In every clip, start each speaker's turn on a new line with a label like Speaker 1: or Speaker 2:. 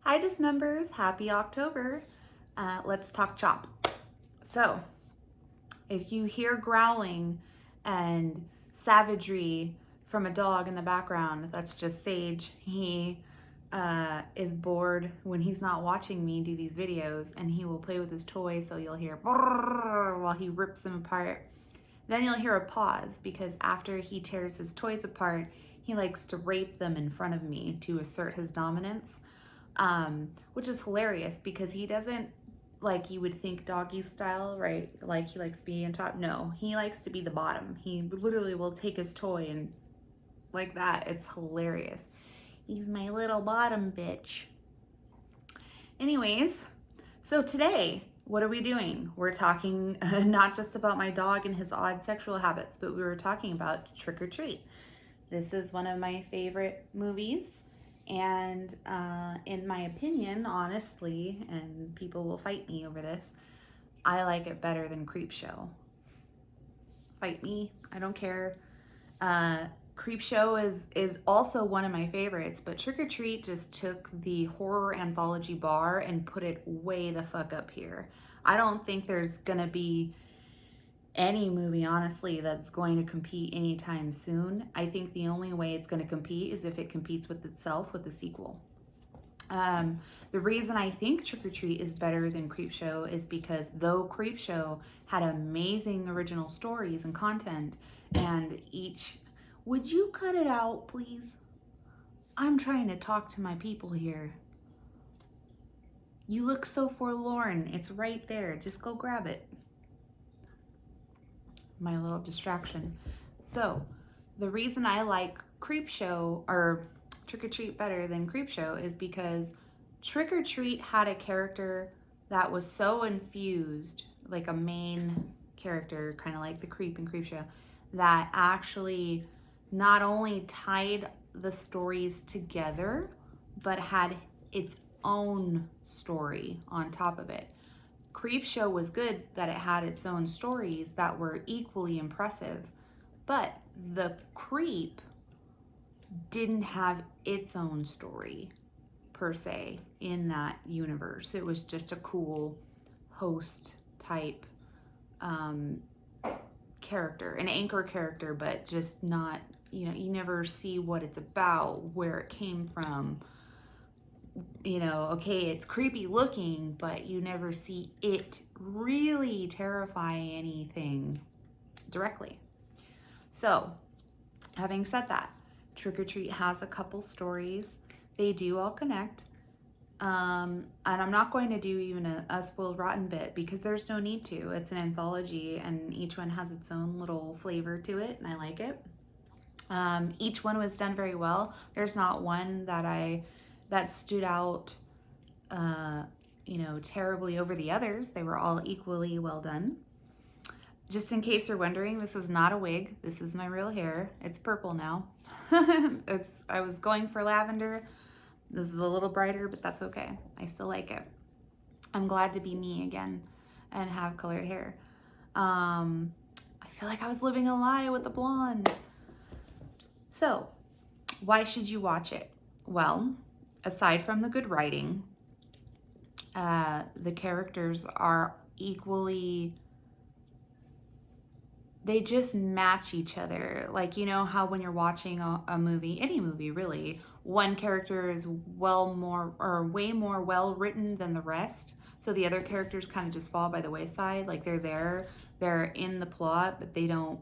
Speaker 1: Hi, Dismembers. Happy October. Let's talk chop. So, if you hear growling and savagery from a dog in the background, that's just Sage. He is bored when he's not watching me do these videos, and he will play with his toys, so you'll hear brrr while he rips them apart. Then you'll hear a pause because after he tears his toys apart, he likes to rape them in front of me to assert his dominance, which is hilarious because he doesn't, like you would think doggy style, right? Like he likes being on top. No, he likes to be the bottom. He literally will take his toy and like that. It's hilarious. He's my little bottom bitch. Anyways, so today, what are we doing? We're talking not just about my dog and his odd sexual habits, but we were talking about Trick or Treat. This is one of my favorite movies, and in my opinion, honestly, and people will fight me over this, I like it better than Creepshow. Fight me, I don't care. Creepshow is also one of my favorites, but Trick or Treat just took the horror anthology bar and put it way the fuck up here. I don't think there's gonna be any movie, honestly, that's going to compete anytime soon. I think the only way it's going to compete is if it competes with itself with the sequel. The reason I think Trick or Treat is better than Creepshow is because though Creepshow had amazing original stories and content, and each. Would you cut it out, please? I'm trying to talk to my people here. You look so forlorn. It's right there. Just go grab it. My little distraction. So, the reason I like Creepshow or Trick or Treat better than Creepshow is because Trick or Treat had a character that was so infused, like a main character, kind of like the Creep in Creepshow, that actually not only tied the stories together, but had its own story on top of it. Creepshow was good that it had its own stories that were equally impressive, but the Creep didn't have its own story per se in that universe. It was just a cool host type character, an anchor character, but just not, you never see what it's about, where it came from. Okay, it's creepy looking, but you never see it really terrify anything directly. So, having said that, Trick or Treat has a couple stories. They do all connect. And I'm not going to do even a spoiled rotten bit because there's no need to. It's an anthology and each one has its own little flavor to it, and I like it. Each one was done very well. There's not one that stood out terribly over the others. They were all equally well done. Just in case you're wondering, this is not a wig. This is my real hair. It's purple now. I was going for lavender. This is a little brighter, but that's okay. I still like it. I'm glad to be me again and have colored hair. I feel like I was living a lie with the blonde. So, why should you watch it? Well, aside from the good writing, the characters are equally, they just match each other. Like, you know how when you're watching a movie, any movie really, one character is way more well written than the rest. So the other characters kind of just fall by the wayside. Like they're in the plot, but they don't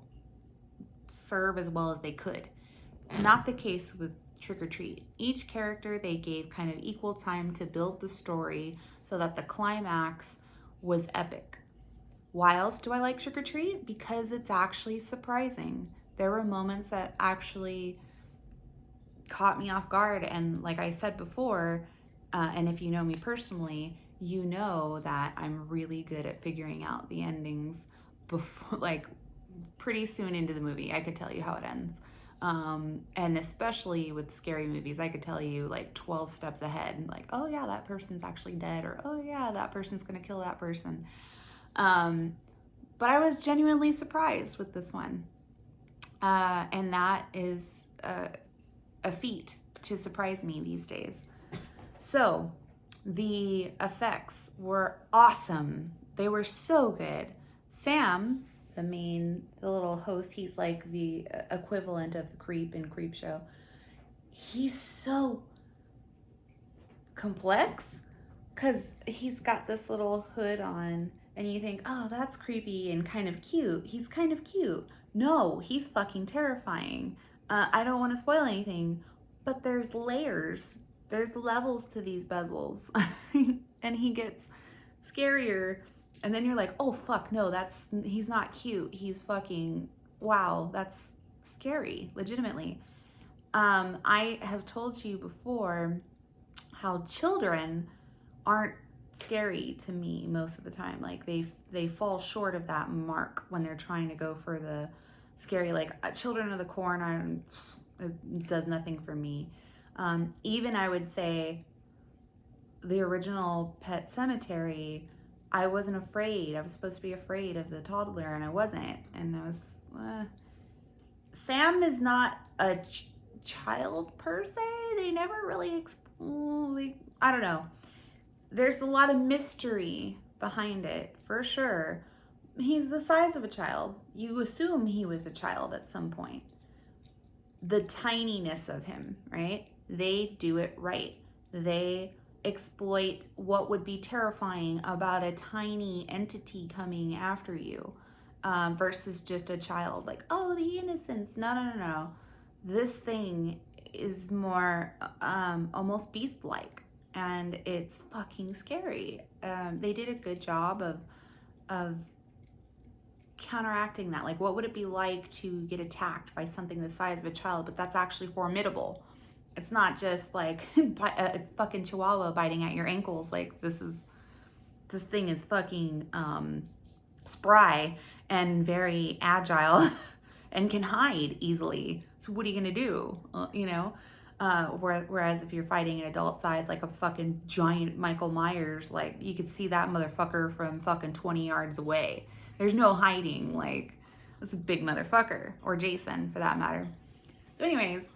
Speaker 1: serve as well as they could. Not the case with Trick or Treat. Each character they gave kind of equal time to build the story so that the climax was epic. Why else do I like Trick or Treat? Because it's actually surprising. There were moments that actually caught me off guard. And like I said before, and if you know me personally, you know that I'm really good at figuring out the endings before, like pretty soon into the movie. I could tell you how it ends. And especially with scary movies, I could tell you like 12 steps ahead, like, oh yeah, that person's actually dead, or oh yeah, that person's gonna kill that person. But I was genuinely surprised with this one. And that is a feat to surprise me these days. So, The effects were awesome. They were so good. Sam, the little host, he's like the equivalent of the creep in Creepshow. He's so complex because he's got this little hood on, and you think, oh, that's creepy and kind of cute. He's kind of cute. No, he's fucking terrifying. I don't want to spoil anything, but there's layers, there's levels to these bezels, and he gets scarier. And then you're like, oh fuck, no, he's not cute. He's fucking, wow, that's scary, legitimately. I have told you before how children aren't scary to me most of the time. Like they fall short of that mark when they're trying to go for the scary. Like Children of the Corn, it does nothing for me. Even I would say the original Pet Cemetery, I wasn't afraid. I was supposed to be afraid of the toddler, and I wasn't. And I was. Sam is not a child per se. They never really. I don't know. There's a lot of mystery behind it, for sure. He's the size of a child. You assume he was a child at some point. The tininess of him, right? They do it right. They exploit what would be terrifying about a tiny entity coming after you versus just a child. Like, oh, the innocence. No. This thing is more almost beast-like, and it's fucking scary. They did a good job of counteracting that. Like, what would it be like to get attacked by something the size of a child, but that's actually formidable? It's not just like a fucking chihuahua biting at your ankles. Like, this thing is fucking spry and very agile and can hide easily. So what are you gonna do? Whereas if you're fighting an adult size, like a fucking giant Michael Myers, like you could see that motherfucker from fucking 20 yards away. There's no hiding. Like, that's a big motherfucker, or Jason for that matter. So anyways,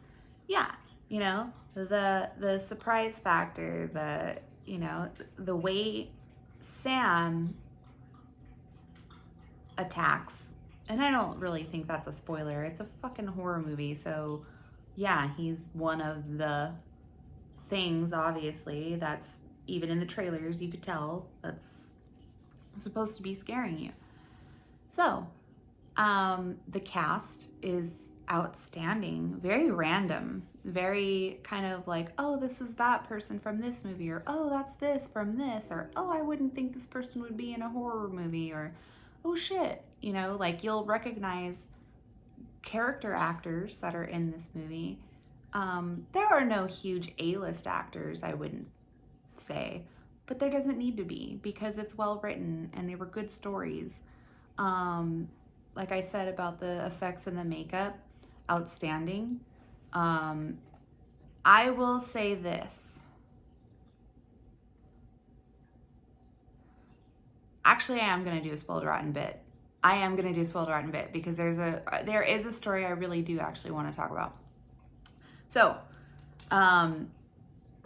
Speaker 1: yeah, the surprise factor, the way Sam attacks, and I don't really think that's a spoiler. It's a fucking horror movie, so yeah, he's one of the things, obviously, that's even in the trailers, you could tell that's supposed to be scaring you. So, the cast is outstanding, very random, very kind of like, oh, this is that person from this movie, or oh, that's this from this, or oh, I wouldn't think this person would be in a horror movie, or oh shit, like you'll recognize character actors that are in this movie. There are no huge A-list actors, I wouldn't say, but there doesn't need to be because it's well written and they were good stories. Like I said about the effects and the makeup, outstanding. I will say this. Actually, I am going to do a spoiled rotten bit. Because there is a story I really do actually want to talk about. So,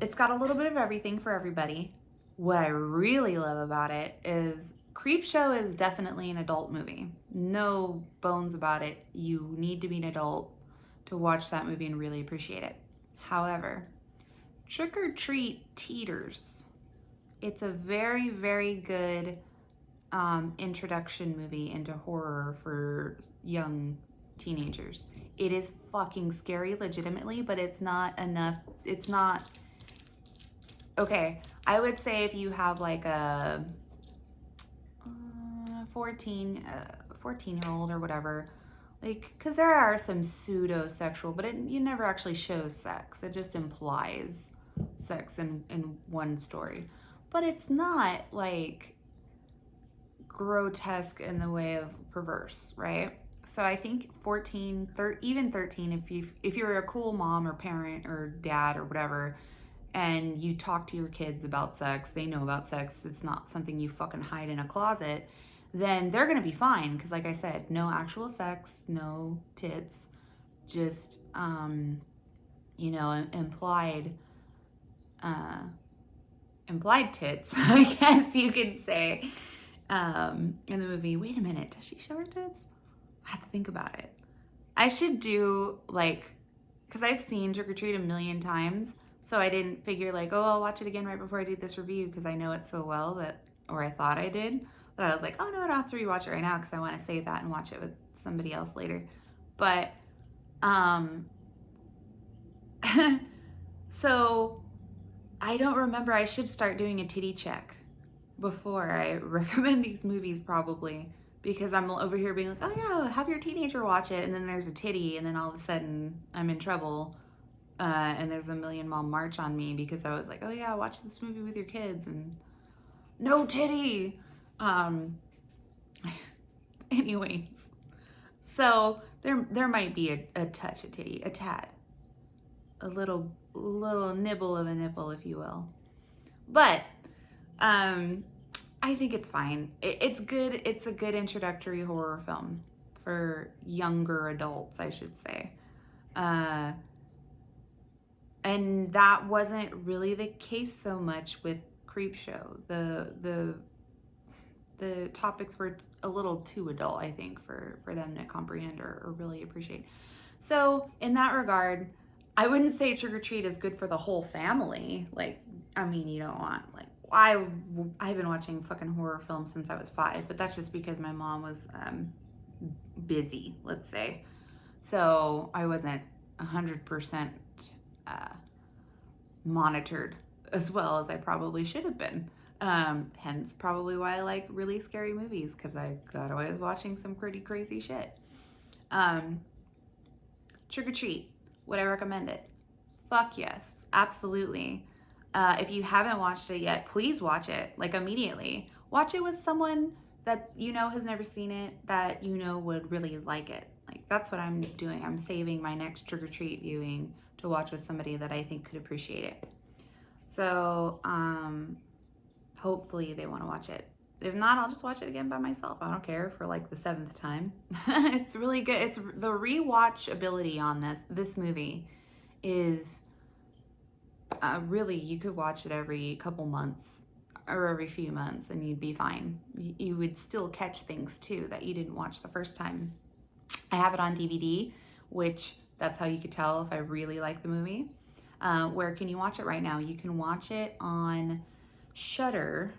Speaker 1: it's got a little bit of everything for everybody. What I really love about it is Creepshow is definitely an adult movie. No bones about it. You need to be an adult to watch that movie and really appreciate it. However, Trick or Treat teeters. It's a very, very good introduction movie into horror for young teenagers. It is fucking scary, legitimately, but it's not enough. It's not okay. I would say if you have like a 14-year-old or whatever, like, because there are some pseudo-sexual, but you never actually shows sex. It just implies sex in one story, but it's not like grotesque in the way of perverse, right? So I think 14, even 13, if you're a cool mom or parent or dad or whatever, and you talk to your kids about sex, they know about sex, it's not something you fucking hide in a closet, then they're gonna be fine. Because like I said, no actual sex, no tits, just implied implied tits, I guess you could say, in the movie. Wait a minute, does she show her tits? I have to think about it. I should do like, because I've seen Trick or Treat a million times, so I didn't figure like, oh, I'll watch it again right before I do this review because I know it so well that, or I thought I did, that I was like, oh no, I don't have to rewatch it right now because I want to save that and watch it with somebody else later. But, um, so I don't remember. I should start doing a titty check before I recommend these movies, probably, because I'm over here being like, oh yeah, have your teenager watch it, and then there's a titty, and then all of a sudden I'm in trouble, and there's a Million Mile March on me because I was like, oh yeah, watch this movie with your kids, and no titty. Um, anyways, so there might be a touch of titty, a tad, a little nibble of a nipple, if you will, but I think it's fine. It's good. It's a good introductory horror film for younger adults, I should say. Uh, and that wasn't really the case so much with Creepshow. The topics were a little too adult, I think, for them to comprehend or really appreciate. So in that regard, I wouldn't say Trick or Treat is good for the whole family. Like, I mean, you don't want like I've been watching fucking horror films since I was 5, but that's just because my mom was busy, let's say. So I wasn't 100% uh, monitored as well as I probably should have been. Hence, probably why I like really scary movies, because I got away with watching some pretty crazy shit. Trick or Treat, would I recommend it? Fuck yes, absolutely. If you haven't watched it yet, please watch it, like immediately. Watch it with someone that you know has never seen it, that you know would really like it. Like, that's what I'm doing. I'm saving my next Trick or Treat viewing to watch with somebody that I think could appreciate it. So, hopefully they want to watch it. If not, I'll just watch it again by myself. I don't care, for like the 7th time. It's really good. It's the rewatch ability on this movie is really, you could watch it every couple months or every few months and you'd be fine. You would still catch things too that you didn't watch the first time. I have it on DVD, which that's how you could tell if I really like the movie. Where can you watch it right now? You can watch it on Shudder.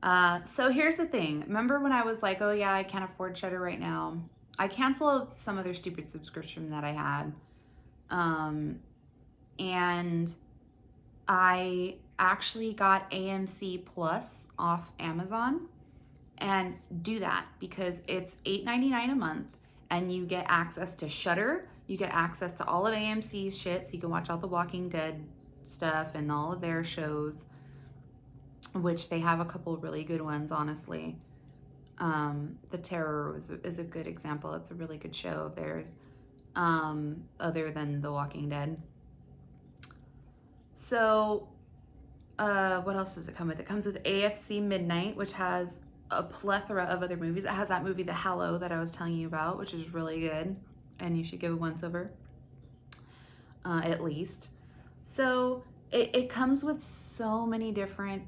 Speaker 1: So here's the thing. Remember when I was like, oh yeah, I can't afford Shudder right now? I canceled some other stupid subscription that I had. And I actually got AMC Plus off Amazon, and do that because it's $8.99 a month and you get access to Shudder. You get access to all of AMC's shit, so you can watch all the Walking Dead stuff and all of their shows, which they have a couple really good ones, honestly. The Terror is a good example. It's a really good show of theirs, other than The Walking Dead. So, what else does it come with? It comes with AFC Midnight, which has a plethora of other movies. It has that movie, The Hallow, that I was telling you about, which is really good, and you should give it once over, at least. So, it comes with so many different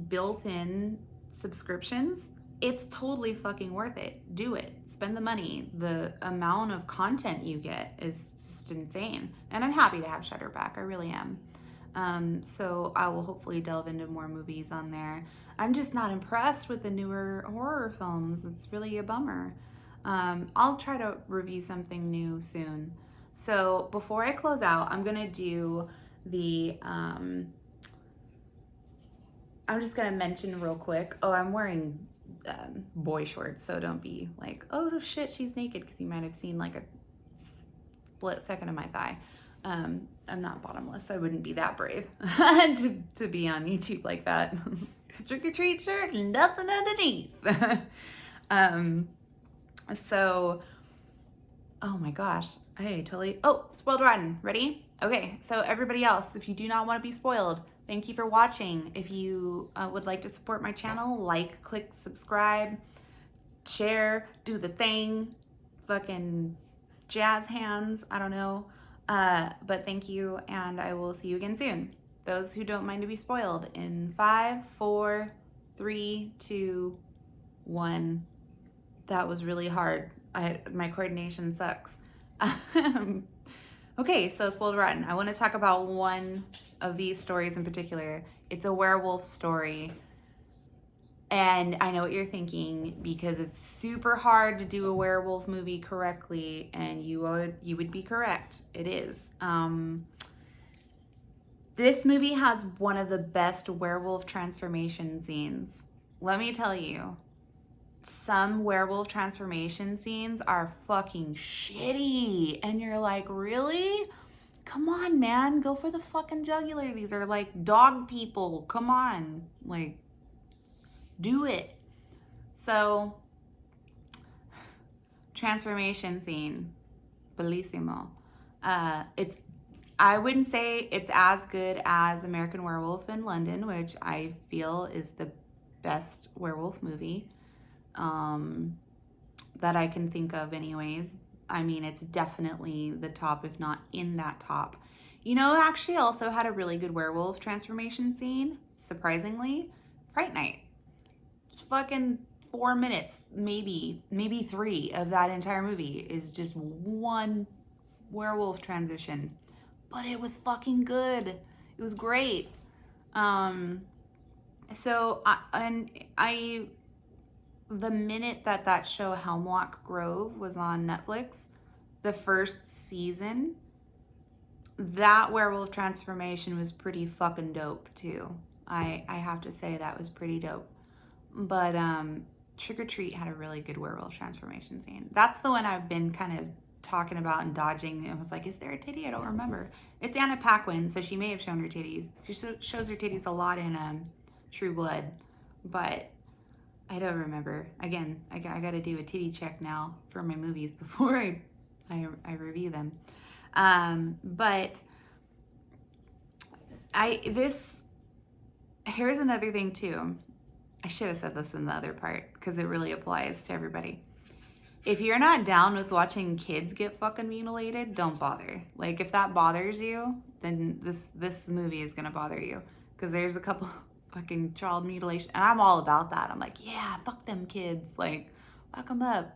Speaker 1: built-in subscriptions. It's totally fucking worth it. Do it. Spend the money. The amount of content you get is just insane. And I'm happy to have Shudder back. I really am. So I will hopefully delve into more movies on there. I'm just not impressed with the newer horror films. It's really a bummer. I'll try to review something new soon. So before I close out, I'm going to do the... I'm just going to mention real quick. Oh, I'm wearing boy shorts, so don't be like, oh shit, she's naked, because you might have seen like a split second of my thigh. I'm not bottomless. I wouldn't be that brave to be on YouTube like that. Trick or treat shirt, nothing underneath. So, oh my gosh, I totally. Oh, spoiled rotten. Ready? Okay. So everybody else, if you do not want to be spoiled, thank you for watching. If you would like to support my channel, like, click, subscribe, share, do the thing, fucking jazz hands. I don't know. But thank you, and I will see you again soon. those who don't mind to be spoiled. In 5, 4, 3, 2, 1. That was really hard. My coordination sucks. Okay, so Spoiled Rotten. I want to talk about one of these stories in particular. It's a werewolf story. And I know what you're thinking, because it's super hard to do a werewolf movie correctly, and you would be correct. It is. This movie has one of the best werewolf transformation scenes. Let me tell you, some werewolf transformation scenes are fucking shitty. And you're like, really? Come on, man. Go for the fucking jugular. These are like dog people. Come on. Like, do it. So, transformation scene. Bellissimo. I wouldn't say it's as good as American Werewolf in London, which I feel is the best werewolf movie that I can think of anyways. I mean, it's definitely the top, if not in that top. You know, actually also had a really good werewolf transformation scene, surprisingly, Fright Night. Just fucking 4 minutes, maybe 3 of that entire movie is just one werewolf transition. But it was fucking good. It was great. So the minute that show Hemlock Grove was on Netflix, the first season, that werewolf transformation was pretty fucking dope too. I have to say that was pretty dope. But Trick or Treat had a really good werewolf transformation scene. That's the one I've been kind of talking about and dodging. It was like, is there a titty? I don't remember. It's Anna Paquin, so she may have shown her titties. She shows her titties a lot in True Blood, but I don't remember. Again, I got to do a titty check now for my movies before I review them. But here's another thing too. I should have said this in the other part because it really applies to everybody. If you're not down with watching kids get fucking mutilated, don't bother. Like, if that bothers you, then this movie is gonna bother you, because there's a couple fucking child mutilation, and I'm all about that. I'm like, yeah, fuck them kids, like, fuck them up.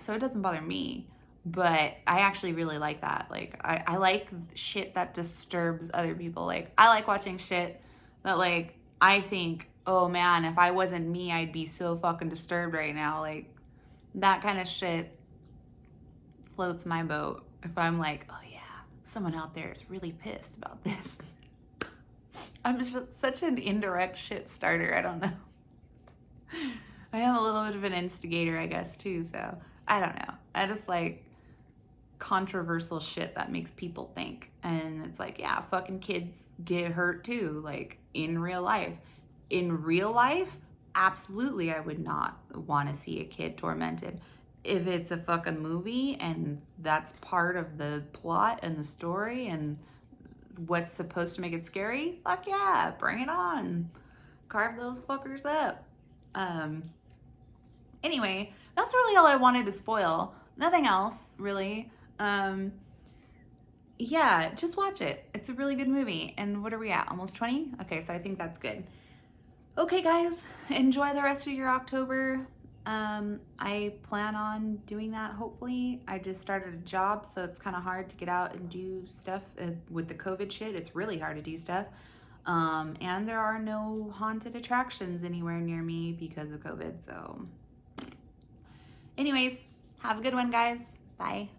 Speaker 1: So it doesn't bother me, but I actually really like that. Like, I like shit that disturbs other people. Like, I like watching shit that, like, I think, oh man, if I wasn't me, I'd be so fucking disturbed right now. Like, that kind of shit floats my boat. If I'm like, oh yeah, someone out there is really pissed about this. I'm just such an indirect shit starter. I don't know. I am a little bit of an instigator, I guess, too. So I don't know. I just like controversial shit that makes people think. And it's like, yeah, fucking kids get hurt too, like in real life. In real life, absolutely, I would not want to see a kid tormented. If it's a fucking movie and that's part of the plot and the story and what's supposed to make it scary, fuck yeah, bring it on. Carve those fuckers up. Anyway, that's really all I wanted to spoil. Nothing else, really. Yeah, just watch it. It's a really good movie. And what are we at? Almost 20? Okay, so I think that's good. Okay, guys, enjoy the rest of your October. I plan on doing that, hopefully. I just started a job, so it's kind of hard to get out and do stuff with the COVID shit. It's really hard to do stuff. And there are no haunted attractions anywhere near me because of COVID. So anyways, have a good one, guys. Bye.